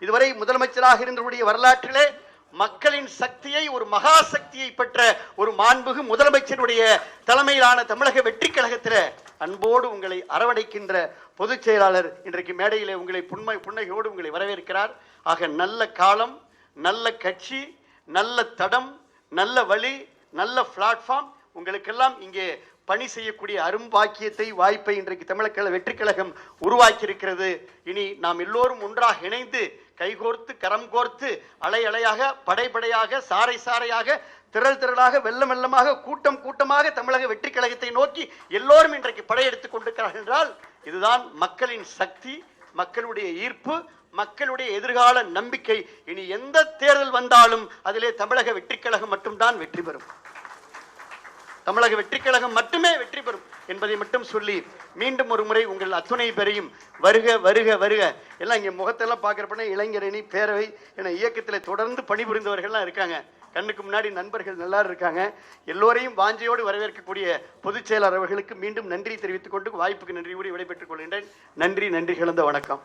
இதுவரை முதலமைச்சராக இருந்தவருடைய வரலாற்றிலே மக்களின் சக்தியை, ஒரு மகா சக்தியை பெற்ற ஒரு மாண்புகு முதலமைச்சருடைய தலைமையிலான தமிழக வெற்றி கழகத்தில் அன்போடு உங்களை அரவணைக்கின்ற பொதுச் செயலாளர் இன்றைக்கு மேடையிலே உங்களை புன்னகையோடு உங்களை வரவேற்கிறார். ஆக நல்ல காலம், நல்ல கட்சி, நல்ல தடம், நல்ல வழி, நல்ல பிளாட்ஃபார்ம் உங்களுக்கெல்லாம் இங்கே பணி செய்யக்கூடிய அரும்பாக்கியத்தை, வாய்ப்பை இன்றைக்கு தமிழக வெற்றி கழகம் உருவாக்கி இருக்கிறது. இனி நாம் எல்லோரும் ஒன்றாக இணைந்து கைகோர்த்து கரம் கோர்த்து அலை அலையாக, படைப்படையாக, சாறை சாறையாக, திரள் திரளாக, வெள்ளம் வெள்ளமாக, கூட்டம் கூட்டமாக தமிழக வெற்றி கழகத்தை நோக்கி எல்லோரும் இன்றைக்கு படையெடுத்துக் கொண்டிருக்கிறார்கள் என்றால் இதுதான் மக்களின் சக்தி, மக்களுடைய ஈர்ப்பு, மக்களுடைய எதிர்கால நம்பிக்கை. இனி எந்த தேர்தல் வந்தாலும் அதிலே தமிழக வெற்றி கழகம் மட்டும்தான் வெற்றி பெறும். தமிழக வெற்றி கழகம் மட்டுமே வெற்றி பெறும் என்பதை மட்டும் சொல்லி மீண்டும் ஒரு முறை உங்கள் அத்துணை பேரையும் வருக வருக வருக. எல்லாம் இங்கே முகத்தெல்லாம் பார்க்குறப்ப இளைஞரணி பேரவை என இயக்கத்தில் தொடர்ந்து பணிபுரிந்தவர்கள்லாம் இருக்காங்க. கண்ணுக்கு முன்னாடி நண்பர்கள் நல்லா இருக்காங்க. எல்லோரையும் வாஞ்சையோடு வரவேற்கக்கூடிய பொதுச் செயலாளர் அவர்களுக்கு மீண்டும் நன்றி தெரிவித்துக் கொண்டு வாய்ப்புக்கு நன்றி கூறி விடைபெற்றுக் கொள்கின்றேன். நன்றி கலந்த வணக்கம்.